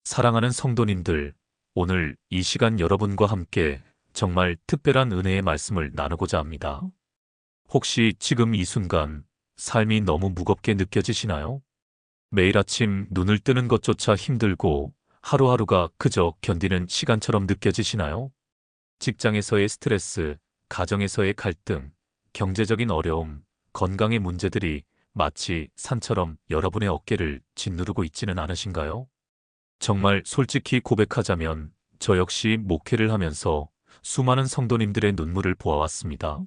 사랑하는 성도님들, 오늘 이 시간 여러분과 함께 정말 특별한 은혜의 말씀을 나누고자 합니다. 혹시 지금 이 순간 삶이 너무 무겁게 느껴지시나요? 매일 아침 눈을 뜨는 것조차 힘들고 하루하루가 그저 견디는 시간처럼 느껴지시나요? 직장에서의 스트레스, 가정에서의 갈등, 경제적인 어려움, 건강의 문제들이 마치 산처럼 여러분의 어깨를 짓누르고 있지는 않으신가요? 정말 솔직히 고백하자면 저 역시 목회를 하면서 수많은 성도님들의 눈물을 보아왔습니다.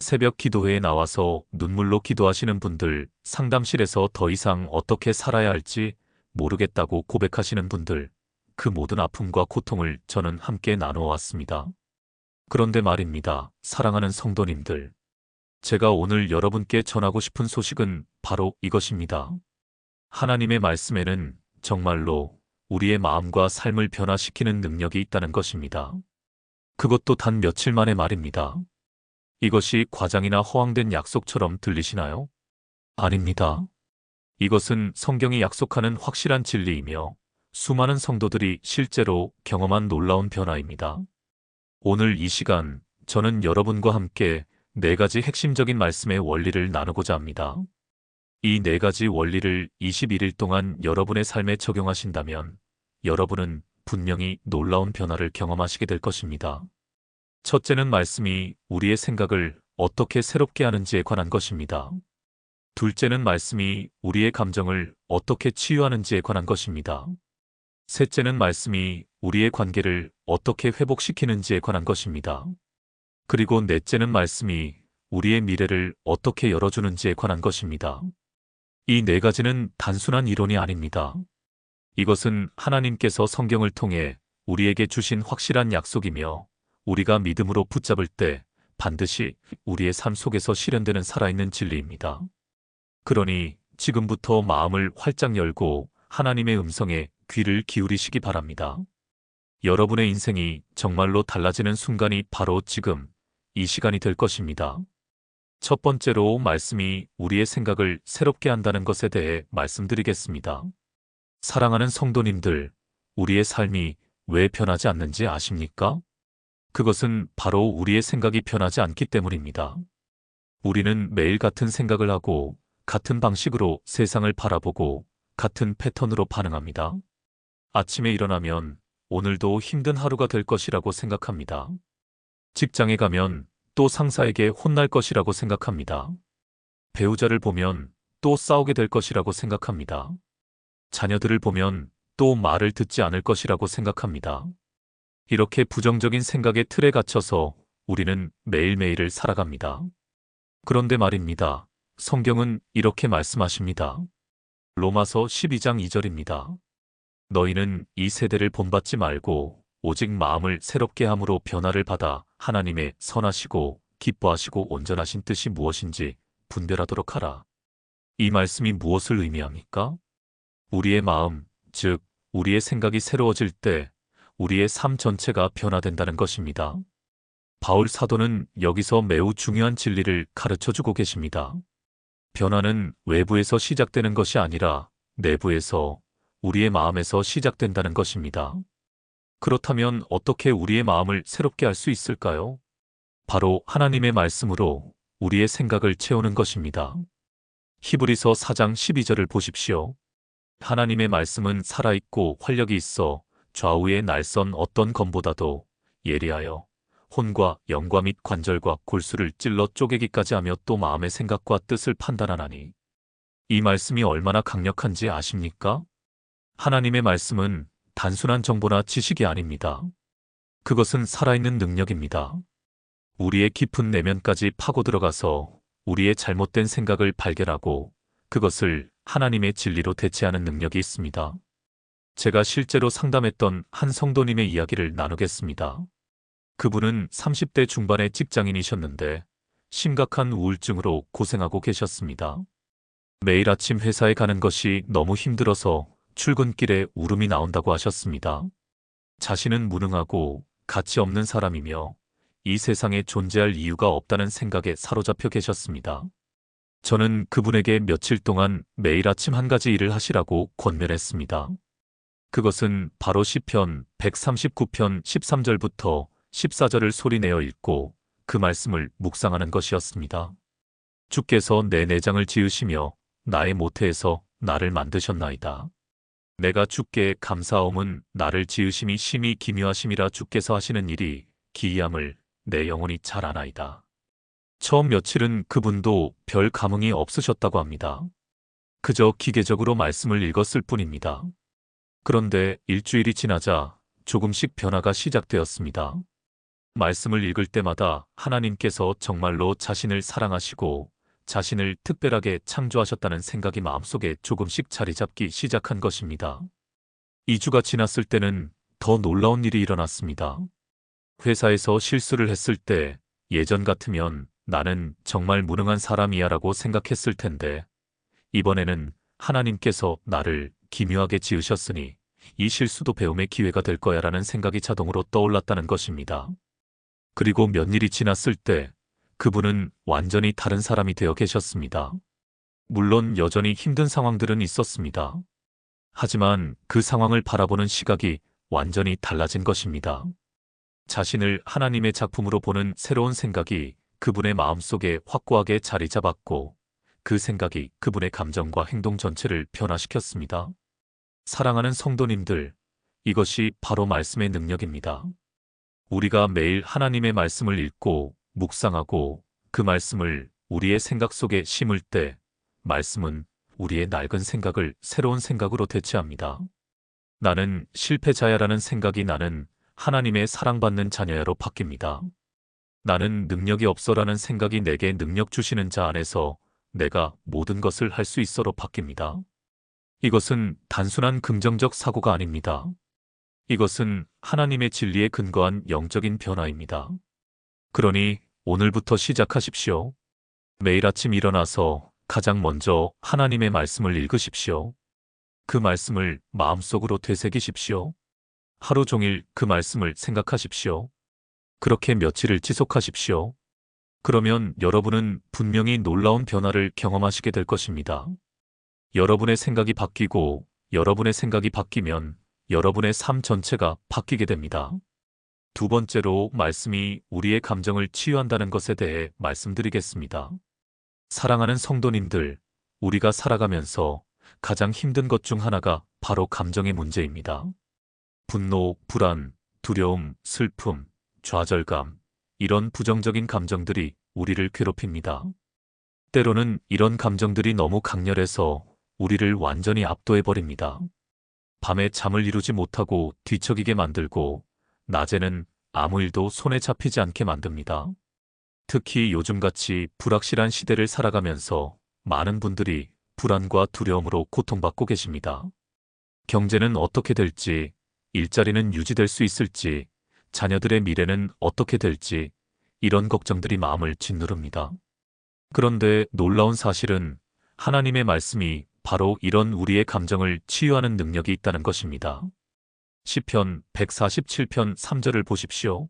새벽 기도회에 나와서 눈물로 기도하시는 분들, 상담실에서 더 이상 어떻게 살아야 할지 모르겠다고 고백하시는 분들, 그 모든 아픔과 고통을 저는 함께 나누어 왔습니다. 그런데 말입니다, 사랑하는 성도님들. 제가 오늘 여러분께 전하고 싶은 소식은 바로 이것입니다. 하나님의 말씀에는 정말로 우리의 마음과 삶을 변화시키는 능력이 있다는 것입니다. 그것도 단 며칠 만의 말입니다. 이것이 과장이나 허황된 약속처럼 들리시나요? 아닙니다. 이것은 성경이 약속하는 확실한 진리이며 수많은 성도들이 실제로 경험한 놀라운 변화입니다. 오늘 이 시간 저는 여러분과 함께 네 가지 핵심적인 말씀의 원리를 나누고자 합니다. 이 네 가지 원리를 21일 동안 여러분의 삶에 적용하신다면 여러분은 분명히 놀라운 변화를 경험하시게 될 것입니다. 첫째는 말씀이 우리의 생각을 어떻게 새롭게 하는지에 관한 것입니다. 둘째는 말씀이 우리의 감정을 어떻게 치유하는지에 관한 것입니다. 셋째는 말씀이 우리의 관계를 어떻게 회복시키는지에 관한 것입니다. 그리고 넷째는 말씀이 우리의 미래를 어떻게 열어주는지에 관한 것입니다. 이 네 가지는 단순한 이론이 아닙니다. 이것은 하나님께서 성경을 통해 우리에게 주신 확실한 약속이며 우리가 믿음으로 붙잡을 때 반드시 우리의 삶 속에서 실현되는 살아있는 진리입니다. 그러니 지금부터 마음을 활짝 열고 하나님의 음성에 귀를 기울이시기 바랍니다. 여러분의 인생이 정말로 달라지는 순간이 바로 지금 이 시간이 될 것입니다. 첫 번째로 말씀이 우리의 생각을 새롭게 한다는 것에 대해 말씀드리겠습니다. 사랑하는 성도님들, 우리의 삶이 왜 변하지 않는지 아십니까? 그것은 바로 우리의 생각이 변하지 않기 때문입니다. 우리는 매일 같은 생각을 하고 같은 방식으로 세상을 바라보고 같은 패턴으로 반응합니다. 아침에 일어나면 오늘도 힘든 하루가 될 것이라고 생각합니다. 직장에 가면 또 상사에게 혼날 것이라고 생각합니다. 배우자를 보면 또 싸우게 될 것이라고 생각합니다. 자녀들을 보면 또 말을 듣지 않을 것이라고 생각합니다. 이렇게 부정적인 생각의 틀에 갇혀서 우리는 매일매일을 살아갑니다. 그런데 말입니다. 성경은 이렇게 말씀하십니다. 로마서 12장 2절입니다. 너희는 이 세대를 본받지 말고 오직 마음을 새롭게 함으로 변화를 받아 하나님의 선하시고 기뻐하시고 온전하신 뜻이 무엇인지 분별하도록 하라. 이 말씀이 무엇을 의미합니까? 우리의 마음, 즉 우리의 생각이 새로워질 때 우리의 삶 전체가 변화된다는 것입니다. 바울 사도는 여기서 매우 중요한 진리를 가르쳐주고 계십니다. 변화는 외부에서 시작되는 것이 아니라 내부에서 우리의 마음에서 시작된다는 것입니다. 그렇다면 어떻게 우리의 마음을 새롭게 할 수 있을까요? 바로 하나님의 말씀으로 우리의 생각을 채우는 것입니다. 히브리서 4장 12절을 보십시오. 하나님의 말씀은 살아있고 활력이 있어 좌우의 날선 어떤 검보다도 예리하여 혼과 영과 및 관절과 골수를 찔러 쪼개기까지 하며 또 마음의 생각과 뜻을 판단하나니. 이 말씀이 얼마나 강력한지 아십니까? 하나님의 말씀은 단순한 정보나 지식이 아닙니다. 그것은 살아있는 능력입니다. 우리의 깊은 내면까지 파고 들어가서 우리의 잘못된 생각을 발견하고 그것을 하나님의 진리로 대체하는 능력이 있습니다. 제가 실제로 상담했던 한 성도님의 이야기를 나누겠습니다. 그분은 30대 중반의 직장인이셨는데 심각한 우울증으로 고생하고 계셨습니다. 매일 아침 회사에 가는 것이 너무 힘들어서 출근길에 울음이 나온다고 하셨습니다. 자신은 무능하고 가치 없는 사람이며 이 세상에 존재할 이유가 없다는 생각에 사로잡혀 계셨습니다. 저는 그분에게 며칠 동안 매일 아침 한 가지 일을 하시라고 권면했습니다. 그것은 바로 시편 139편 13절부터 14절을 소리내어 읽고 그 말씀을 묵상하는 것이었습니다. 주께서 내 내장을 지으시며 나의 모태에서 나를 만드셨나이다. 내가 주께 감사함은 나를 지으심이 심히 기묘하심이라. 주께서 하시는 일이 기이함을 내 영혼이 잘 아나이다. 처음 며칠은 그분도 별 감흥이 없으셨다고 합니다. 그저 기계적으로 말씀을 읽었을 뿐입니다. 그런데 일주일이 지나자 조금씩 변화가 시작되었습니다. 말씀을 읽을 때마다 하나님께서 정말로 자신을 사랑하시고 자신을 특별하게 창조하셨다는 생각이 마음속에 조금씩 자리 잡기 시작한 것입니다. 2주가 지났을 때는 더 놀라운 일이 일어났습니다. 회사에서 실수를 했을 때 예전 같으면 나는 정말 무능한 사람이야 라고 생각했을 텐데 이번에는 하나님께서 나를 기묘하게 지으셨으니 이 실수도 배움의 기회가 될 거야 라는 생각이 자동으로 떠올랐다는 것입니다. 그리고 몇 일이 지났을 때 그분은 완전히 다른 사람이 되어 계셨습니다. 물론 여전히 힘든 상황들은 있었습니다. 하지만 그 상황을 바라보는 시각이 완전히 달라진 것입니다. 자신을 하나님의 작품으로 보는 새로운 생각이 그분의 마음속에 확고하게 자리 잡았고 그 생각이 그분의 감정과 행동 전체를 변화시켰습니다. 사랑하는 성도님들, 이것이 바로 말씀의 능력입니다. 우리가 매일 하나님의 말씀을 읽고 묵상하고 그 말씀을 우리의 생각 속에 심을 때 말씀은 우리의 낡은 생각을 새로운 생각으로 대체합니다. 나는 실패자야라는 생각이 나는 하나님의 사랑받는 자녀야로 바뀝니다. 나는 능력이 없어라는 생각이 내게 능력 주시는 자 안에서 내가 모든 것을 할 수 있어로 바뀝니다. 이것은 단순한 긍정적 사고가 아닙니다. 이것은 하나님의 진리에 근거한 영적인 변화입니다. 그러니 오늘부터 시작하십시오. 매일 아침 일어나서 가장 먼저 하나님의 말씀을 읽으십시오. 그 말씀을 마음속으로 되새기십시오. 하루 종일 그 말씀을 생각하십시오. 그렇게 며칠을 지속하십시오. 그러면 여러분은 분명히 놀라운 변화를 경험하시게 될 것입니다. 여러분의 생각이 바뀌고 여러분의 생각이 바뀌면 여러분의 삶 전체가 바뀌게 됩니다. 두 번째로 말씀이 우리의 감정을 치유한다는 것에 대해 말씀드리겠습니다. 사랑하는 성도님들, 우리가 살아가면서 가장 힘든 것 중 하나가 바로 감정의 문제입니다. 분노, 불안, 두려움, 슬픔, 좌절감, 이런 부정적인 감정들이 우리를 괴롭힙니다. 때로는 이런 감정들이 너무 강렬해서 우리를 완전히 압도해버립니다. 밤에 잠을 이루지 못하고 뒤척이게 만들고 낮에는 아무 일도 손에 잡히지 않게 만듭니다. 특히 요즘같이 불확실한 시대를 살아가면서 많은 분들이 불안과 두려움으로 고통받고 계십니다. 경제는 어떻게 될지, 일자리는 유지될 수 있을지, 자녀들의 미래는 어떻게 될지 이런 걱정들이 마음을 짓누릅니다. 그런데 놀라운 사실은 하나님의 말씀이 바로 이런 우리의 감정을 치유하는 능력이 있다는 것입니다. 시편 147편 3절을 보십시오.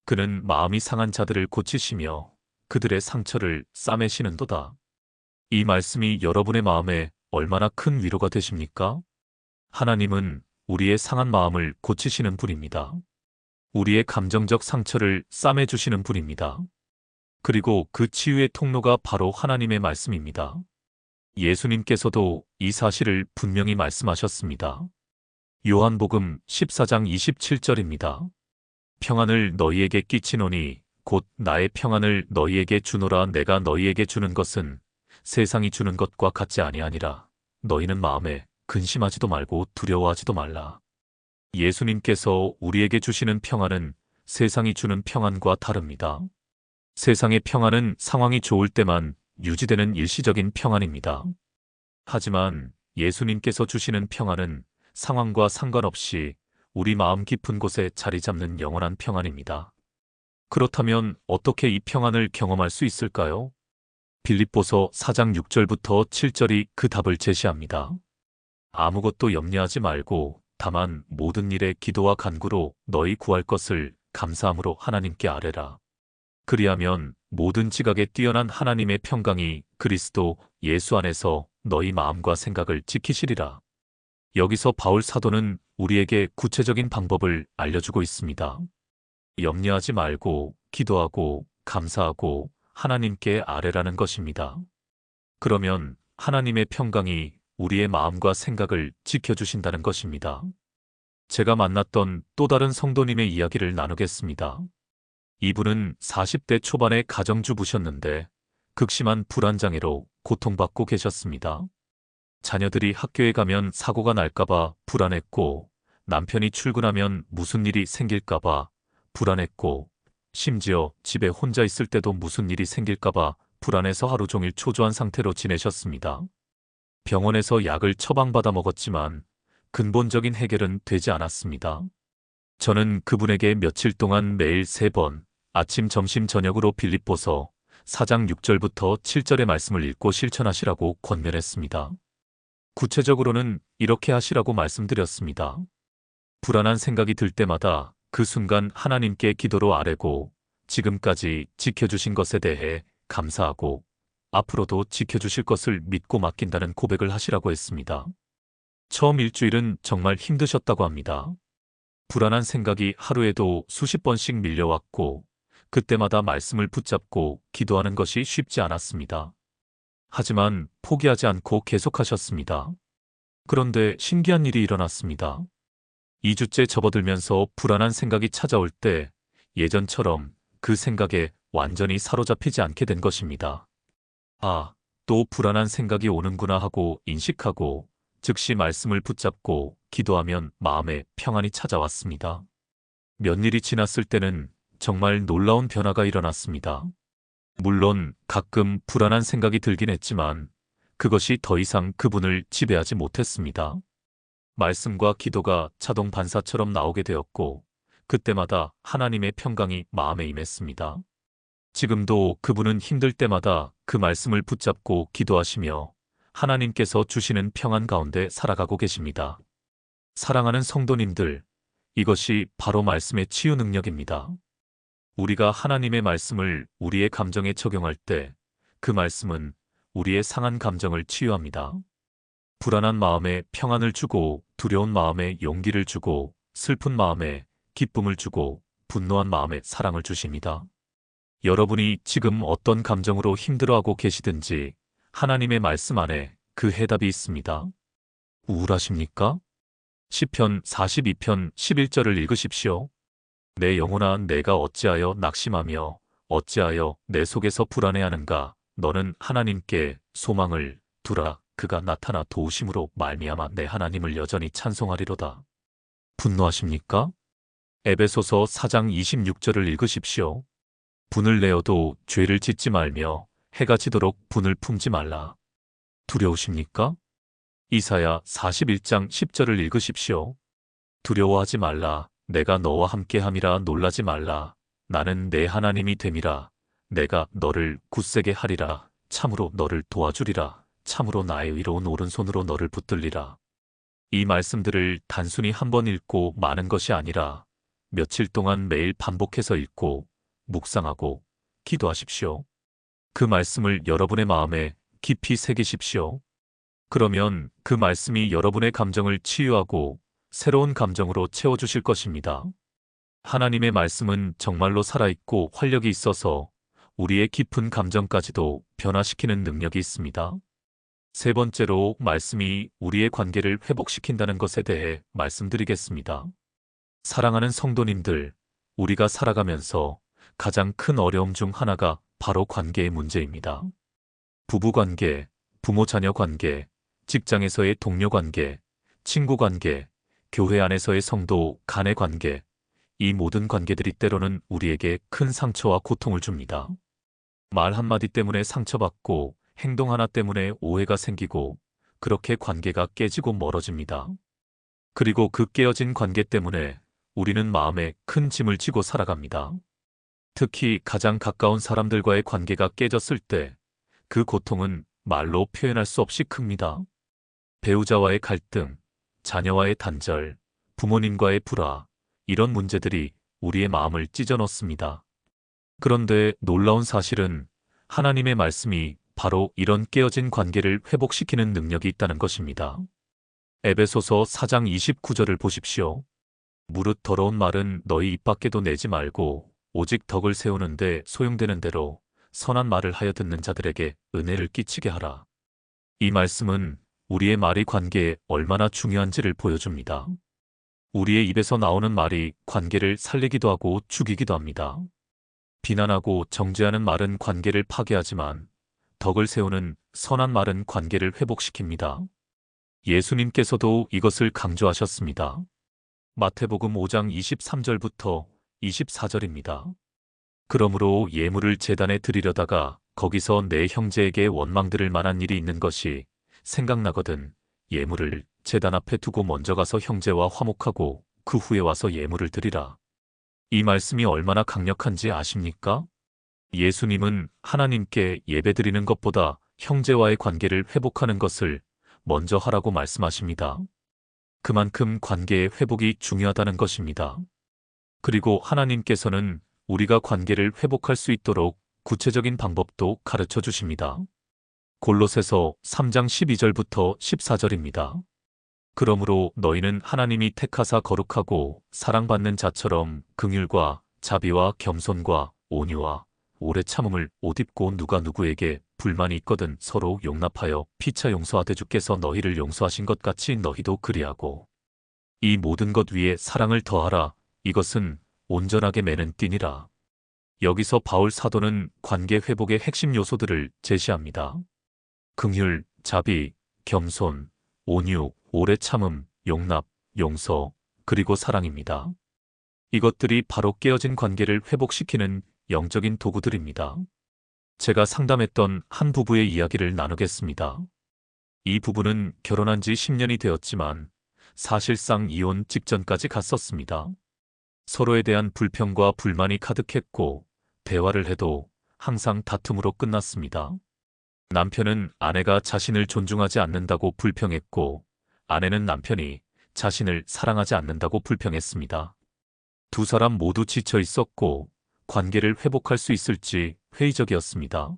그는 마음이 상한 자들을 고치시며 그들의 상처를 싸매시는도다. 이 말씀이 여러분의 마음에 얼마나 큰 위로가 되십니까? 하나님은 우리의 상한 마음을 고치시는 분입니다. 우리의 감정적 상처를 싸매주시는 분입니다. 그리고 그 치유의 통로가 바로 하나님의 말씀입니다. 예수님께서도 이 사실을 분명히 말씀하셨습니다. 요한복음 14장 27절입니다. 평안을 너희에게 끼치노니 곧 나의 평안을 너희에게 주노라. 내가 너희에게 주는 것은 세상이 주는 것과 같지 아니하니라. 너희는 마음에 근심하지도 말고 두려워하지도 말라. 예수님께서 우리에게 주시는 평안은 세상이 주는 평안과 다릅니다. 세상의 평안은 상황이 좋을 때만 유지되는 일시적인 평안입니다. 하지만 예수님께서 주시는 평안은 상황과 상관없이 우리 마음 깊은 곳에 자리 잡는 영원한 평안입니다. 그렇다면 어떻게 이 평안을 경험할 수 있을까요? 빌립보서 4장 6절부터 7절이 그 답을 제시합니다. 아무것도 염려하지 말고 다만 모든 일에 기도와 간구로 너희 구할 것을 감사함으로 하나님께 아뢰라. 그리하면 모든 지각에 뛰어난 하나님의 평강이 그리스도 예수 안에서 너희 마음과 생각을 지키시리라. 여기서 바울 사도는 우리에게 구체적인 방법을 알려주고 있습니다. 염려하지 말고 기도하고 감사하고 하나님께 아뢰라는 것입니다. 그러면 하나님의 평강이 우리의 마음과 생각을 지켜주신다는 것입니다. 제가 만났던 또 다른 성도님의 이야기를 나누겠습니다. 이분은 40대 초반의 가정주부셨는데 극심한 불안장애로 고통받고 계셨습니다. 자녀들이 학교에 가면 사고가 날까봐 불안했고, 남편이 출근하면 무슨 일이 생길까봐 불안했고, 심지어 집에 혼자 있을 때도 무슨 일이 생길까봐 불안해서 하루 종일 초조한 상태로 지내셨습니다. 병원에서 약을 처방받아 먹었지만 근본적인 해결은 되지 않았습니다. 저는 그분에게 며칠 동안 매일 3번, 아침, 점심, 저녁으로 빌립보서 4장 6절부터 7절의 말씀을 읽고 실천하시라고 권면했습니다. 구체적으로는 이렇게 하시라고 말씀드렸습니다. 불안한 생각이 들 때마다 그 순간 하나님께 기도로 아뢰고 지금까지 지켜주신 것에 대해 감사하고 앞으로도 지켜주실 것을 믿고 맡긴다는 고백을 하시라고 했습니다. 처음 일주일은 정말 힘드셨다고 합니다. 불안한 생각이 하루에도 수십 번씩 밀려왔고 그때마다 말씀을 붙잡고 기도하는 것이 쉽지 않았습니다. 하지만 포기하지 않고 계속하셨습니다. 그런데 신기한 일이 일어났습니다. 2주째 접어들면서 불안한 생각이 찾아올 때 예전처럼 그 생각에 완전히 사로잡히지 않게 된 것입니다. 아, 또 불안한 생각이 오는구나 하고 인식하고 즉시 말씀을 붙잡고 기도하면 마음에 평안이 찾아왔습니다. 몇 일이 지났을 때는 정말 놀라운 변화가 일어났습니다. 물론 가끔 불안한 생각이 들긴 했지만 그것이 더 이상 그분을 지배하지 못했습니다. 말씀과 기도가 자동 반사처럼 나오게 되었고 그때마다 하나님의 평강이 마음에 임했습니다. 지금도 그분은 힘들 때마다 그 말씀을 붙잡고 기도하시며 하나님께서 주시는 평안 가운데 살아가고 계십니다. 사랑하는 성도님들, 이것이 바로 말씀의 치유 능력입니다. 우리가 하나님의 말씀을 우리의 감정에 적용할 때 그 말씀은 우리의 상한 감정을 치유합니다. 불안한 마음에 평안을 주고 두려운 마음에 용기를 주고 슬픈 마음에 기쁨을 주고 분노한 마음에 사랑을 주십니다. 여러분이 지금 어떤 감정으로 힘들어하고 계시든지 하나님의 말씀 안에 그 해답이 있습니다. 우울하십니까? 시편 42편 11절을 읽으십시오. 내 영혼아 내가 어찌하여 낙심하며 어찌하여 내 속에서 불안해하는가. 너는 하나님께 소망을 두라. 그가 나타나 도우심으로 말미암아 내 하나님을 여전히 찬송하리로다. 분노하십니까? 에베소서 4장 26절을 읽으십시오. 분을 내어도 죄를 짓지 말며 해가 지도록 분을 품지 말라. 두려우십니까? 이사야 41장 10절을 읽으십시오. 두려워하지 말라. 내가 너와 함께함이라. 놀라지 말라. 나는 내 하나님이 됨이라. 내가 너를 굳세게 하리라. 참으로 너를 도와주리라. 참으로 나의 의로운 오른손으로 너를 붙들리라. 이 말씀들을 단순히 한 번 읽고 마는 것이 아니라 며칠 동안 매일 반복해서 읽고 묵상하고 기도하십시오. 그 말씀을 여러분의 마음에 깊이 새기십시오. 그러면 그 말씀이 여러분의 감정을 치유하고 새로운 감정으로 채워주실 것입니다. 하나님의 말씀은 정말로 살아있고 활력이 있어서 우리의 깊은 감정까지도 변화시키는 능력이 있습니다. 세 번째로 말씀이 우리의 관계를 회복시킨다는 것에 대해 말씀드리겠습니다. 사랑하는 성도님들, 우리가 살아가면서 가장 큰 어려움 중 하나가 바로 관계의 문제입니다. 부부관계, 부모-자녀 관계, 직장에서의 동료 관계, 친구 관계, 교회 안에서의 성도 간의 관계, 이 모든 관계들이 때로는 우리에게 큰 상처와 고통을 줍니다. 말 한마디 때문에 상처받고 행동 하나 때문에 오해가 생기고 그렇게 관계가 깨지고 멀어집니다. 그리고 그 깨어진 관계 때문에 우리는 마음에 큰 짐을 지고 살아갑니다. 특히 가장 가까운 사람들과의 관계가 깨졌을 때 그 고통은 말로 표현할 수 없이 큽니다. 배우자와의 갈등, 자녀와의 단절, 부모님과의 불화, 이런 문제들이 우리의 마음을 찢어 놓습니다. 그런데 놀라운 사실은 하나님의 말씀이 바로 이런 깨어진 관계를 회복시키는 능력이 있다는 것입니다. 에베소서 4장 29절을 보십시오. 무릇 더러운 말은 너희 입 밖에도 내지 말고 오직 덕을 세우는데 소용되는 대로 선한 말을 하여 듣는 자들에게 은혜를 끼치게 하라. 이 말씀은 우리의 말이 관계에 얼마나 중요한지를 보여줍니다. 우리의 입에서 나오는 말이 관계를 살리기도 하고 죽이기도 합니다. 비난하고 정죄하는 말은 관계를 파괴하지만 덕을 세우는 선한 말은 관계를 회복시킵니다. 예수님께서도 이것을 강조하셨습니다. 마태복음 5장 23절부터 24절입니다. 그러므로 예물을 제단에 드리려다가 거기서 내 형제에게 원망 들을 만한 일이 있는 것이 생각나거든 예물을 제단 앞에 두고 먼저 가서 형제와 화목하고 그 후에 와서 예물을 드리라. 이 말씀이 얼마나 강력한지 아십니까? 예수님은 하나님께 예배드리는 것보다 형제와의 관계를 회복하는 것을 먼저 하라고 말씀하십니다. 그만큼 관계의 회복이 중요하다는 것입니다. 그리고 하나님께서는 우리가 관계를 회복할 수 있도록 구체적인 방법도 가르쳐 주십니다. 골로새서 3장 12절부터 14절입니다. 그러므로 너희는 하나님이 택하사 거룩하고 사랑받는 자처럼 긍휼과 자비와 겸손과 온유와 오래 참음을 옷 입고 누가 누구에게 불만이 있거든 서로 용납하여 피차 용서하되 주께서 너희를 용서하신 것 같이 너희도 그리하고 이 모든 것 위에 사랑을 더하라. 이것은 온전하게 매는 띠니라. 여기서 바울 사도는 관계 회복의 핵심 요소들을 제시합니다. 긍휼, 자비, 겸손, 온유, 오래 참음, 용납, 용서, 그리고 사랑입니다. 이것들이 바로 깨어진 관계를 회복시키는 영적인 도구들입니다. 제가 상담했던 한 부부의 이야기를 나누겠습니다. 이 부부는 결혼한 지 10년이 되었지만 사실상 이혼 직전까지 갔었습니다. 서로에 대한 불평과 불만이 가득했고 대화를 해도 항상 다툼으로 끝났습니다. 남편은 아내가 자신을 존중하지 않는다고 불평했고 아내는 남편이 자신을 사랑하지 않는다고 불평했습니다. 두 사람 모두 지쳐 있었고 관계를 회복할 수 있을지 회의적이었습니다.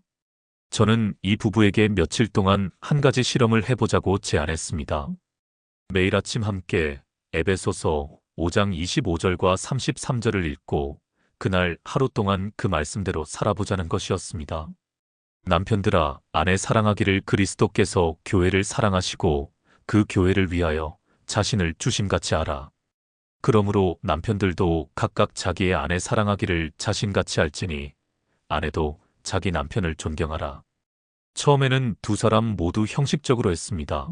저는 이 부부에게 며칠 동안 한 가지 실험을 해보자고 제안했습니다. 매일 아침 함께 에베소서 5장 25절과 33절을 읽고 그날 하루 동안 그 말씀대로 살아보자는 것이었습니다. 남편들아, 아내 사랑하기를 그리스도께서 교회를 사랑하시고 그 교회를 위하여 자신을 주심같이 하라. 그러므로 남편들도 각각 자기의 아내 사랑하기를 자신같이 할지니 아내도 자기 남편을 존경하라. 처음에는 두 사람 모두 형식적으로 했습니다.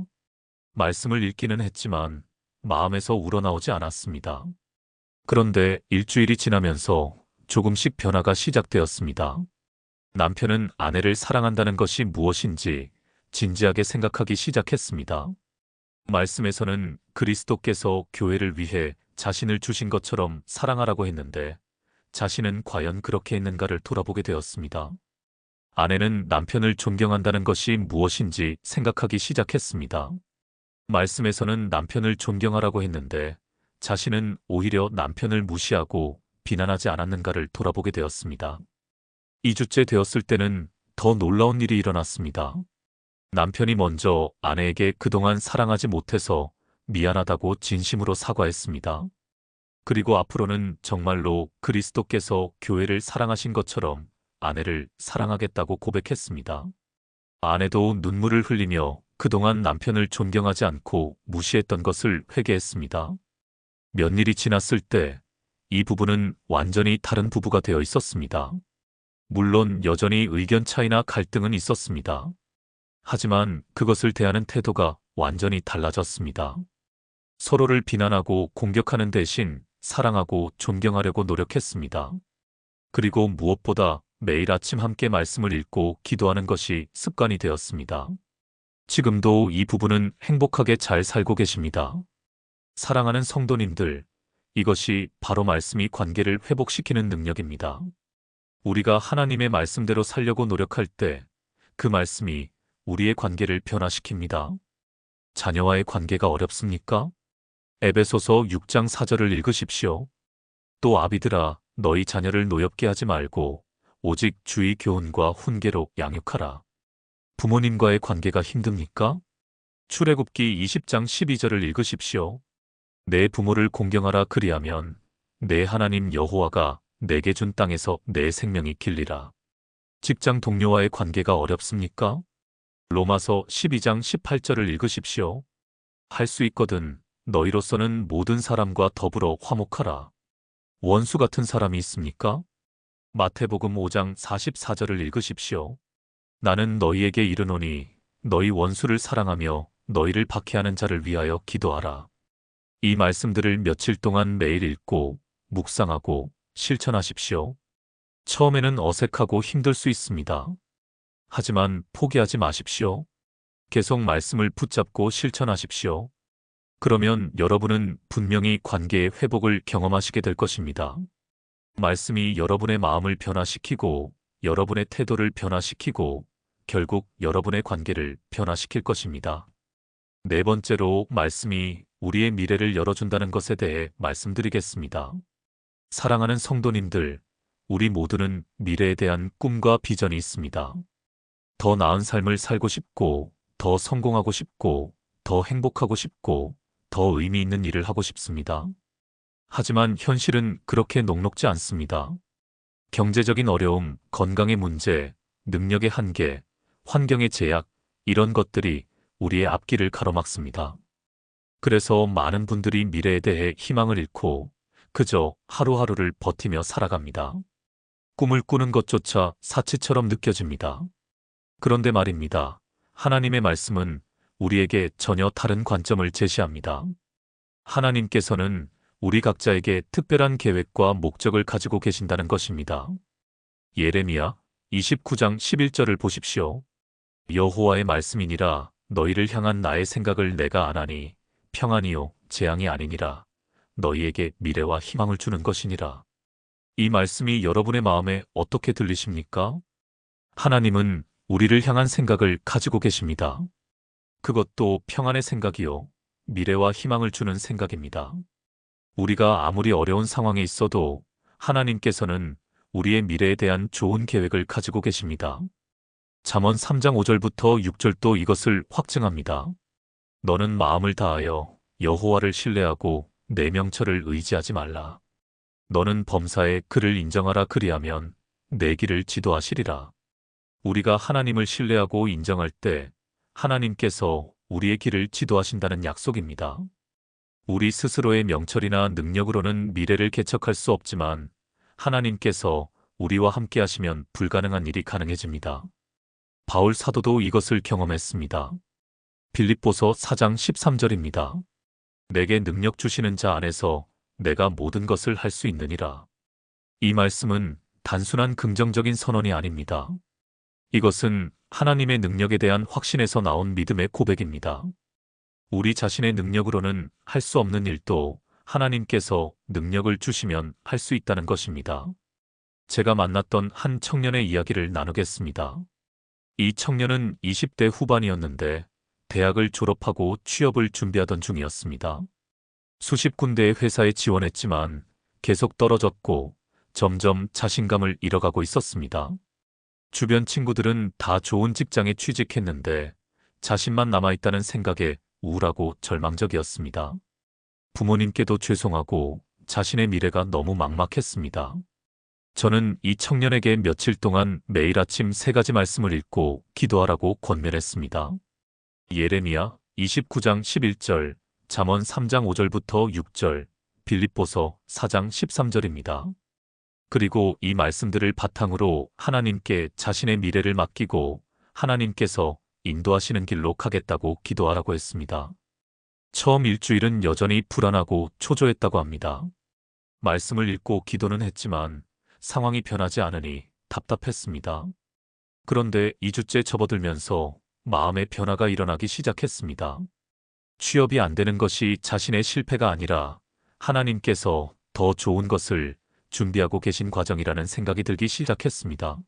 말씀을 읽기는 했지만 마음에서 우러나오지 않았습니다. 그런데 일주일이 지나면서 조금씩 변화가 시작되었습니다. 남편은 아내를 사랑한다는 것이 무엇인지 진지하게 생각하기 시작했습니다. 말씀에서는 그리스도께서 교회를 위해 자신을 주신 것처럼 사랑하라고 했는데 자신은 과연 그렇게 했는가를 돌아보게 되었습니다. 아내는 남편을 존경한다는 것이 무엇인지 생각하기 시작했습니다. 말씀에서는 남편을 존경하라고 했는데 자신은 오히려 남편을 무시하고 비난하지 않았는가를 돌아보게 되었습니다. 2주째 되었을 때는 더 놀라운 일이 일어났습니다. 남편이 먼저 아내에게 그동안 사랑하지 못해서 미안하다고 진심으로 사과했습니다. 그리고 앞으로는 정말로 그리스도께서 교회를 사랑하신 것처럼 아내를 사랑하겠다고 고백했습니다. 아내도 눈물을 흘리며 그동안 남편을 존경하지 않고 무시했던 것을 회개했습니다. 몇 일이 지났을 때 이 부부는 완전히 다른 부부가 되어 있었습니다. 물론 여전히 의견 차이나 갈등은 있었습니다. 하지만 그것을 대하는 태도가 완전히 달라졌습니다. 서로를 비난하고 공격하는 대신 사랑하고 존경하려고 노력했습니다. 그리고 무엇보다 매일 아침 함께 말씀을 읽고 기도하는 것이 습관이 되었습니다. 지금도 이 부부는 행복하게 잘 살고 계십니다. 사랑하는 성도님들, 이것이 바로 말씀이 관계를 회복시키는 능력입니다. 우리가 하나님의 말씀대로 살려고 노력할 때 그 말씀이 우리의 관계를 변화시킵니다. 자녀와의 관계가 어렵습니까? 에베소서 6장 4절을 읽으십시오. 또 아비들아, 너희 자녀를 노엽게 하지 말고 오직 주의 교훈과 훈계로 양육하라. 부모님과의 관계가 힘듭니까? 출애굽기 20장 12절을 읽으십시오. 내 부모를 공경하라 그리하면 내 하나님 여호와가 내게 준 땅에서 내 생명이 길리라. 직장 동료와의 관계가 어렵습니까? 로마서 12장 18절을 읽으십시오. 할 수 있거든 너희로서는 모든 사람과 더불어 화목하라. 원수 같은 사람이 있습니까? 마태복음 5장 44절을 읽으십시오. 나는 너희에게 이르노니 너희 원수를 사랑하며 너희를 박해하는 자를 위하여 기도하라. 이 말씀들을 며칠 동안 매일 읽고 묵상하고 실천하십시오. 처음에는 어색하고 힘들 수 있습니다. 하지만 포기하지 마십시오. 계속 말씀을 붙잡고 실천하십시오. 그러면 여러분은 분명히 관계의 회복을 경험하시게 될 것입니다. 말씀이 여러분의 마음을 변화시키고 여러분의 태도를 변화시키고 결국 여러분의 관계를 변화시킬 것입니다. 네 번째로 말씀이 우리의 미래를 열어준다는 것에 대해 말씀드리겠습니다. 사랑하는 성도님들, 우리 모두는 미래에 대한 꿈과 비전이 있습니다. 더 나은 삶을 살고 싶고, 더 성공하고 싶고, 더 행복하고 싶고, 더 의미 있는 일을 하고 싶습니다. 하지만 현실은 그렇게 녹록지 않습니다. 경제적인 어려움, 건강의 문제, 능력의 한계, 환경의 제약, 이런 것들이 우리의 앞길을 가로막습니다. 그래서 많은 분들이 미래에 대해 희망을 잃고 그저 하루하루를 버티며 살아갑니다. 꿈을 꾸는 것조차 사치처럼 느껴집니다. 그런데 말입니다. 하나님의 말씀은 우리에게 전혀 다른 관점을 제시합니다. 하나님께서는 우리 각자에게 특별한 계획과 목적을 가지고 계신다는 것입니다. 예레미야 29장 11절을 보십시오. 여호와의 말씀이니라 너희를 향한 나의 생각을 내가 아나니 평안이요 재앙이 아니니라 너희에게 미래와 희망을 주는 것이니라. 이 말씀이 여러분의 마음에 어떻게 들리십니까? 하나님은 우리를 향한 생각을 가지고 계십니다. 그것도 평안의 생각이요 미래와 희망을 주는 생각입니다. 우리가 아무리 어려운 상황에 있어도 하나님께서는 우리의 미래에 대한 좋은 계획을 가지고 계십니다. 잠언 3장 5절부터 6절도 이것을 확증합니다. 너는 마음을 다하여 여호와를 신뢰하고 내 명철을 의지하지 말라. 너는 범사에 그를 인정하라 그리하면 내 길을 지도하시리라. 우리가 하나님을 신뢰하고 인정할 때 하나님께서 우리의 길을 지도하신다는 약속입니다. 우리 스스로의 명철이나 능력으로는 미래를 개척할 수 없지만 하나님께서 우리와 함께 하시면 불가능한 일이 가능해집니다. 바울 사도도 이것을 경험했습니다. 빌립보서 4장 13절입니다. 내게 능력 주시는 자 안에서 내가 모든 것을 할 수 있느니라. 이 말씀은 단순한 긍정적인 선언이 아닙니다. 이것은 하나님의 능력에 대한 확신에서 나온 믿음의 고백입니다. 우리 자신의 능력으로는 할 수 없는 일도 하나님께서 능력을 주시면 할 수 있다는 것입니다. 제가 만났던 한 청년의 이야기를 나누겠습니다. 이 청년은 20대 후반이었는데 대학을 졸업하고 취업을 준비하던 중이었습니다. 수십 군데의 회사에 지원했지만 계속 떨어졌고 점점 자신감을 잃어가고 있었습니다. 주변 친구들은 다 좋은 직장에 취직했는데 자신만 남아있다는 생각에 우울하고 절망적이었습니다. 부모님께도 죄송하고 자신의 미래가 너무 막막했습니다. 저는 이 청년에게 며칠 동안 매일 아침 3가지 말씀을 읽고 기도하라고 권면했습니다. 예레미야 29장 11절, 잠언 3장 5절부터 6절, 빌립보서 4장 13절입니다. 그리고 이 말씀들을 바탕으로 하나님께 자신의 미래를 맡기고 하나님께서 인도하시는 길로 가겠다고 기도하라고 했습니다. 처음 일주일은 여전히 불안하고 초조했다고 합니다. 말씀을 읽고 기도는 했지만 상황이 변하지 않으니 답답했습니다. 그런데 2주째 접어들면서 마음의 변화가 일어나기 시작했습니다. 취업이 안 되는 것이 자신의 실패가 아니라 하나님께서 더 좋은 것을 준비하고 계신 과정이라는 생각이 들기 시작했습니다.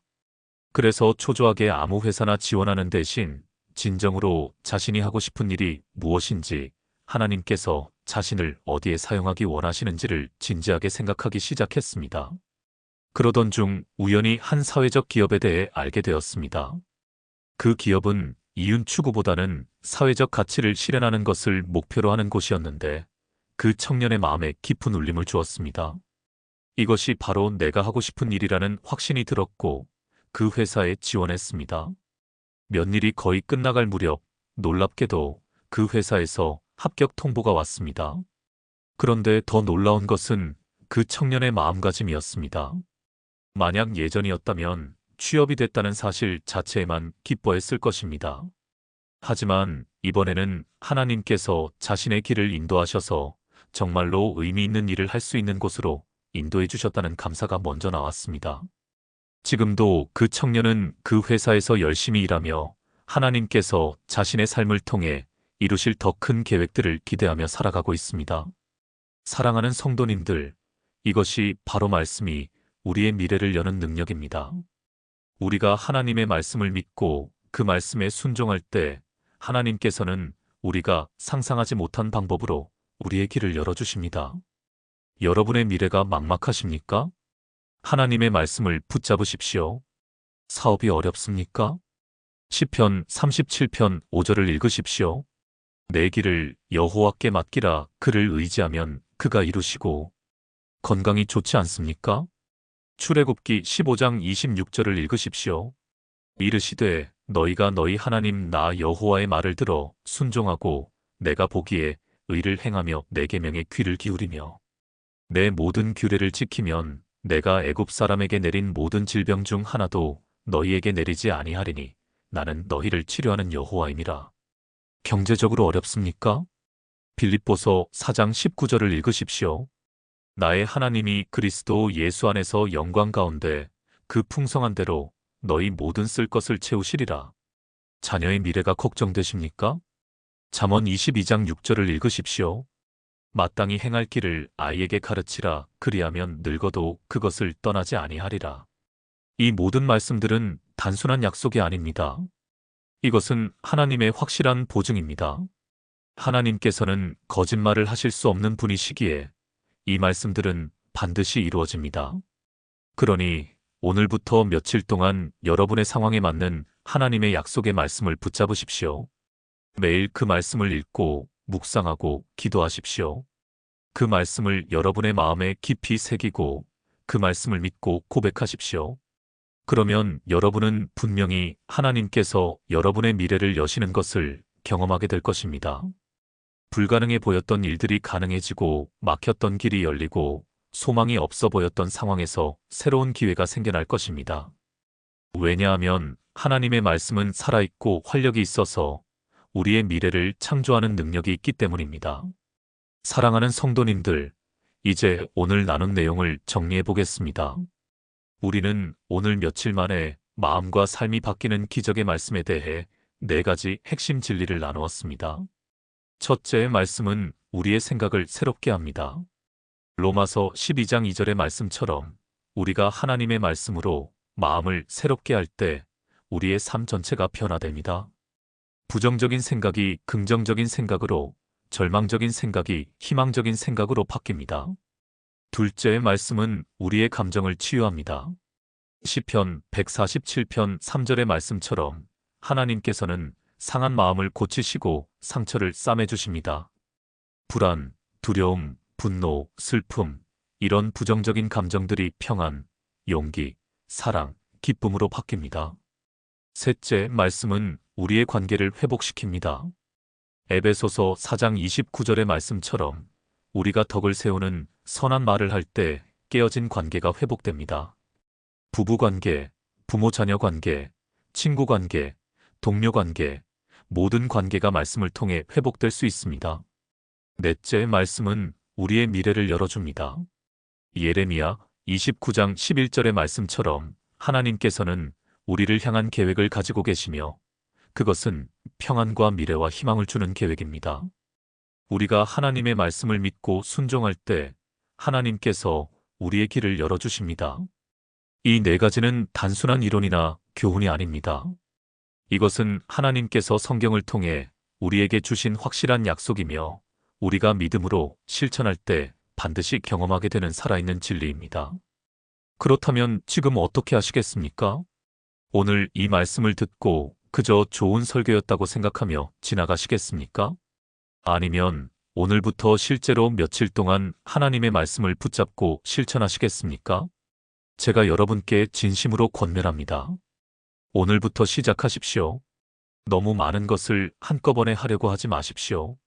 그래서 초조하게 아무 회사나 지원하는 대신 진정으로 자신이 하고 싶은 일이 무엇인지 하나님께서 자신을 어디에 사용하기 원하시는지를 진지하게 생각하기 시작했습니다. 그러던 중 우연히 한 사회적 기업에 대해 알게 되었습니다. 그 기업은 이윤 추구보다는 사회적 가치를 실현하는 것을 목표로 하는 곳이었는데 그 청년의 마음에 깊은 울림을 주었습니다. 이것이 바로 내가 하고 싶은 일이라는 확신이 들었고 그 회사에 지원했습니다. 면일이 거의 끝나갈 무렵 놀랍게도 그 회사에서 합격 통보가 왔습니다. 그런데 더 놀라운 것은 그 청년의 마음가짐이었습니다. 만약 예전이었다면 취업이 됐다는 사실 자체에만 기뻐했을 것입니다. 하지만 이번에는 하나님께서 자신의 길을 인도하셔서 정말로 의미 있는 일을 할 수 있는 곳으로 인도해 주셨다는 감사가 먼저 나왔습니다. 지금도 그 청년은 그 회사에서 열심히 일하며 하나님께서 자신의 삶을 통해 이루실 더 큰 계획들을 기대하며 살아가고 있습니다. 사랑하는 성도님들, 이것이 바로 말씀이 우리의 미래를 여는 능력입니다. 우리가 하나님의 말씀을 믿고 그 말씀에 순종할 때 하나님께서는 우리가 상상하지 못한 방법으로 우리의 길을 열어주십니다. 여러분의 미래가 막막하십니까? 하나님의 말씀을 붙잡으십시오. 사업이 어렵습니까? 시편 37편 5절을 읽으십시오. 내 길을 여호와께 맡기라. 그를 의지하면 그가 이루시고. 건강이 좋지 않습니까? 출애굽기 15장 26절을 읽으십시오. 이르시되 너희가 너희 하나님 나 여호와의 말을 들어 순종하고 내가 보기에 의를 행하며 내 계명에 귀를 기울이며 내 모든 규례를 지키면 내가 애굽 사람에게 내린 모든 질병 중 하나도 너희에게 내리지 아니하리니 나는 너희를 치료하는 여호와임이라. 경제적으로 어렵습니까? 빌립보서 4장 19절을 읽으십시오. 나의 하나님이 그리스도 예수 안에서 영광 가운데 그 풍성한 대로 너희 모든 쓸 것을 채우시리라. 자녀의 미래가 걱정되십니까? 잠언 22장 6절을 읽으십시오. 마땅히 행할 길을 아이에게 가르치라. 그리하면 늙어도 그것을 떠나지 아니하리라. 이 모든 말씀들은 단순한 약속이 아닙니다. 이것은 하나님의 확실한 보증입니다. 하나님께서는 거짓말을 하실 수 없는 분이시기에 이 말씀들은 반드시 이루어집니다. 그러니 오늘부터 며칠 동안 여러분의 상황에 맞는 하나님의 약속의 말씀을 붙잡으십시오. 매일 그 말씀을 읽고 묵상하고 기도하십시오. 그 말씀을 여러분의 마음에 깊이 새기고 그 말씀을 믿고 고백하십시오. 그러면 여러분은 분명히 하나님께서 여러분의 미래를 여시는 것을 경험하게 될 것입니다. 불가능해 보였던 일들이 가능해지고 막혔던 길이 열리고 소망이 없어 보였던 상황에서 새로운 기회가 생겨날 것입니다. 왜냐하면 하나님의 말씀은 살아있고 활력이 있어서 우리의 미래를 창조하는 능력이 있기 때문입니다. 사랑하는 성도님들, 이제 오늘 나눈 내용을 정리해 보겠습니다. 우리는 오늘 며칠 만에 마음과 삶이 바뀌는 기적의 말씀에 대해 4가지 핵심 진리를 나누었습니다. 첫째 말씀은 우리의 생각을 새롭게 합니다. 로마서 12장 2절의 말씀처럼 우리가 하나님의 말씀으로 마음을 새롭게 할 때 우리의 삶 전체가 변화됩니다. 부정적인 생각이 긍정적인 생각으로, 절망적인 생각이 희망적인 생각으로 바뀝니다. 둘째 말씀은 우리의 감정을 치유합니다. 시편 147편 3절의 말씀처럼 하나님께서는 상한 마음을 고치시고 상처를 싸매주십니다. 불안, 두려움, 분노, 슬픔, 이런 부정적인 감정들이 평안, 용기, 사랑, 기쁨으로 바뀝니다. 셋째 말씀은 우리의 관계를 회복시킵니다. 에베소서 4장 29절의 말씀처럼 우리가 덕을 세우는 선한 말을 할 때 깨어진 관계가 회복됩니다. 부부관계, 부모자녀 관계, 친구관계, 동료관계, 모든 관계가 말씀을 통해 회복될 수 있습니다. 넷째 말씀은 우리의 미래를 열어줍니다. 예레미야 29장 11절의 말씀처럼 하나님께서는 우리를 향한 계획을 가지고 계시며 그것은 평안과 미래와 희망을 주는 계획입니다. 우리가 하나님의 말씀을 믿고 순종할 때 하나님께서 우리의 길을 열어주십니다. 이 4가지는 단순한 이론이나 교훈이 아닙니다. 이것은 하나님께서 성경을 통해 우리에게 주신 확실한 약속이며 우리가 믿음으로 실천할 때 반드시 경험하게 되는 살아있는 진리입니다. 그렇다면 지금 어떻게 하시겠습니까? 오늘 이 말씀을 듣고 그저 좋은 설교였다고 생각하며 지나가시겠습니까? 아니면 오늘부터 실제로 며칠 동안 하나님의 말씀을 붙잡고 실천하시겠습니까? 제가 여러분께 진심으로 권면합니다. 오늘부터 시작하십시오. 너무 많은 것을 한꺼번에 하려고 하지 마십시오.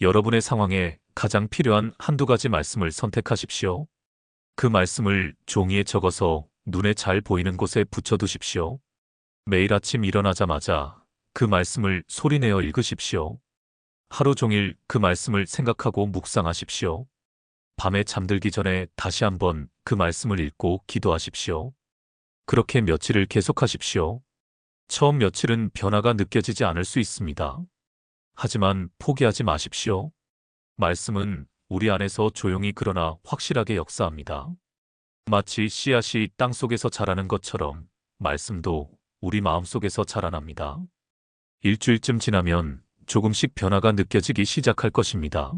여러분의 상황에 가장 필요한 한두 가지 말씀을 선택하십시오. 그 말씀을 종이에 적어서 눈에 잘 보이는 곳에 붙여두십시오. 매일 아침 일어나자마자 그 말씀을 소리내어 읽으십시오. 하루 종일 그 말씀을 생각하고 묵상하십시오. 밤에 잠들기 전에 다시 한번 그 말씀을 읽고 기도하십시오. 그렇게 며칠을 계속하십시오. 처음 며칠은 변화가 느껴지지 않을 수 있습니다. 하지만 포기하지 마십시오. 말씀은 우리 안에서 조용히 그러나 확실하게 역사합니다. 마치 씨앗이 땅속에서 자라는 것처럼 말씀도 우리 마음속에서 자라납니다. 일주일쯤 지나면 조금씩 변화가 느껴지기 시작할 것입니다.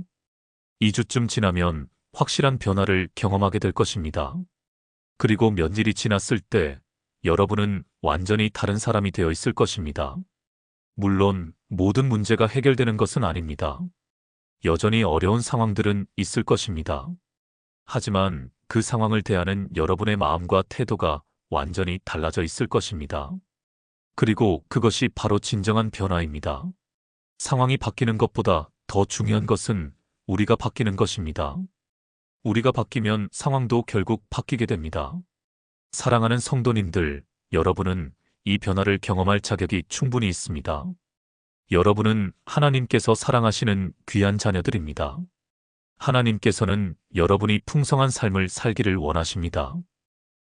2주쯤 지나면 확실한 변화를 경험하게 될 것입니다. 그리고 몇 일이 지났을 때 여러분은 완전히 다른 사람이 되어 있을 것입니다. 물론 모든 문제가 해결되는 것은 아닙니다. 여전히 어려운 상황들은 있을 것입니다. 하지만 그 상황을 대하는 여러분의 마음과 태도가 완전히 달라져 있을 것입니다. 그리고 그것이 바로 진정한 변화입니다. 상황이 바뀌는 것보다 더 중요한 것은 우리가 바뀌는 것입니다. 우리가 바뀌면 상황도 결국 바뀌게 됩니다. 사랑하는 성도님들, 여러분은 이 변화를 경험할 자격이 충분히 있습니다. 여러분은 하나님께서 사랑하시는 귀한 자녀들입니다. 하나님께서는 여러분이 풍성한 삶을 살기를 원하십니다.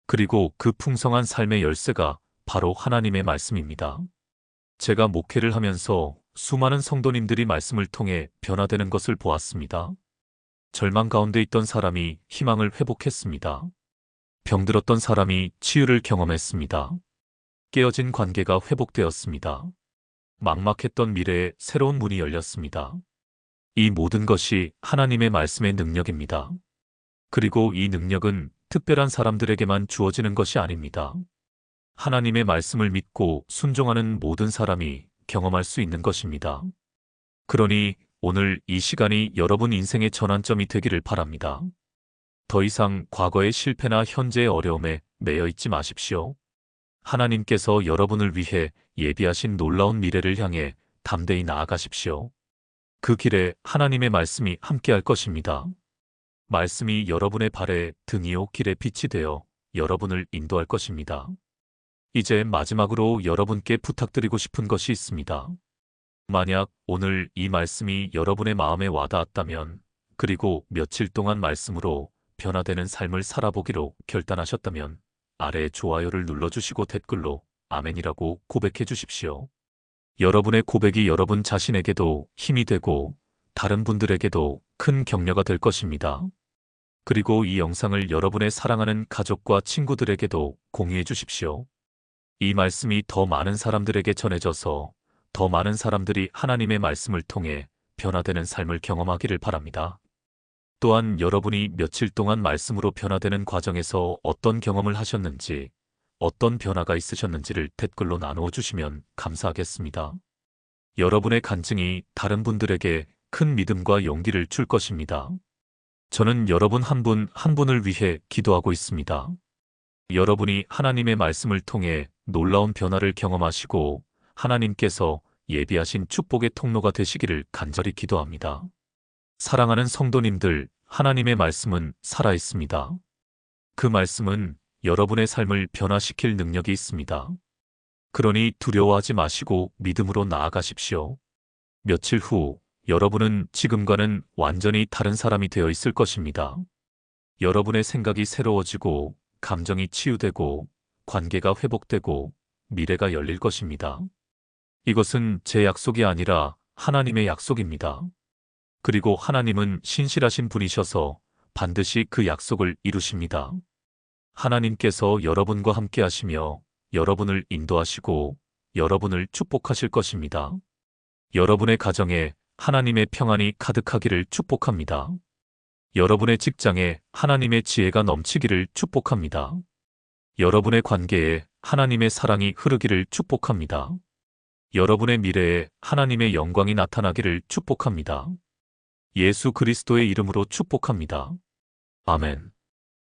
그리고 그 풍성한 삶의 열쇠가 바로 하나님의 말씀입니다. 제가 목회를 하면서 수많은 성도님들이 말씀을 통해 변화되는 것을 보았습니다. 절망 가운데 있던 사람이 희망을 회복했습니다. 병들었던 사람이 치유를 경험했습니다. 깨어진 관계가 회복되었습니다. 막막했던 미래에 새로운 문이 열렸습니다. 이 모든 것이 하나님의 말씀의 능력입니다. 그리고 이 능력은 특별한 사람들에게만 주어지는 것이 아닙니다. 하나님의 말씀을 믿고 순종하는 모든 사람이 경험할 수 있는 것입니다. 그러니 오늘 이 시간이 여러분 인생의 전환점이 되기를 바랍니다. 더 이상 과거의 실패나 현재의 어려움에 매여 있지 마십시오. 하나님께서 여러분을 위해 예비하신 놀라운 미래를 향해 담대히 나아가십시오. 그 길에 하나님의 말씀이 함께할 것입니다. 말씀이 여러분의 발에 등이요 길의 빛이 되어 여러분을 인도할 것입니다. 이제 마지막으로 여러분께 부탁드리고 싶은 것이 있습니다. 만약 오늘 이 말씀이 여러분의 마음에 와닿았다면, 그리고 며칠 동안 말씀으로 변화되는 삶을 살아보기로 결단하셨다면 아래에 좋아요를 눌러주시고 댓글로 아멘이라고 고백해 주십시오. 여러분의 고백이 여러분 자신에게도 힘이 되고 다른 분들에게도 큰 격려가 될 것입니다. 그리고 이 영상을 여러분의 사랑하는 가족과 친구들에게도 공유해 주십시오. 이 말씀이 더 많은 사람들에게 전해져서 더 많은 사람들이 하나님의 말씀을 통해 변화되는 삶을 경험하기를 바랍니다. 또한 여러분이 며칠 동안 말씀으로 변화되는 과정에서 어떤 경험을 하셨는지, 어떤 변화가 있으셨는지를 댓글로 나누어 주시면 감사하겠습니다. 여러분의 간증이 다른 분들에게 큰 믿음과 용기를 줄 것입니다. 저는 여러분 한 분 한 분을 위해 기도하고 있습니다. 여러분이 하나님의 말씀을 통해 놀라운 변화를 경험하시고 하나님께서 예비하신 축복의 통로가 되시기를 간절히 기도합니다. 사랑하는 성도님들, 하나님의 말씀은 살아있습니다. 그 말씀은 여러분의 삶을 변화시킬 능력이 있습니다. 그러니 두려워하지 마시고 믿음으로 나아가십시오. 며칠 후 여러분은 지금과는 완전히 다른 사람이 되어 있을 것입니다. 여러분의 생각이 새로워지고 감정이 치유되고 관계가 회복되고 미래가 열릴 것입니다. 이것은 제 약속이 아니라 하나님의 약속입니다. 그리고 하나님은 신실하신 분이셔서 반드시 그 약속을 이루십니다. 하나님께서 여러분과 함께 하시며 여러분을 인도하시고 여러분을 축복하실 것입니다. 여러분의 가정에 하나님의 평안이 가득하기를 축복합니다. 여러분의 직장에 하나님의 지혜가 넘치기를 축복합니다. 여러분의 관계에 하나님의 사랑이 흐르기를 축복합니다. 여러분의 미래에 하나님의 영광이 나타나기를 축복합니다. 예수 그리스도의 이름으로 축복합니다. 아멘.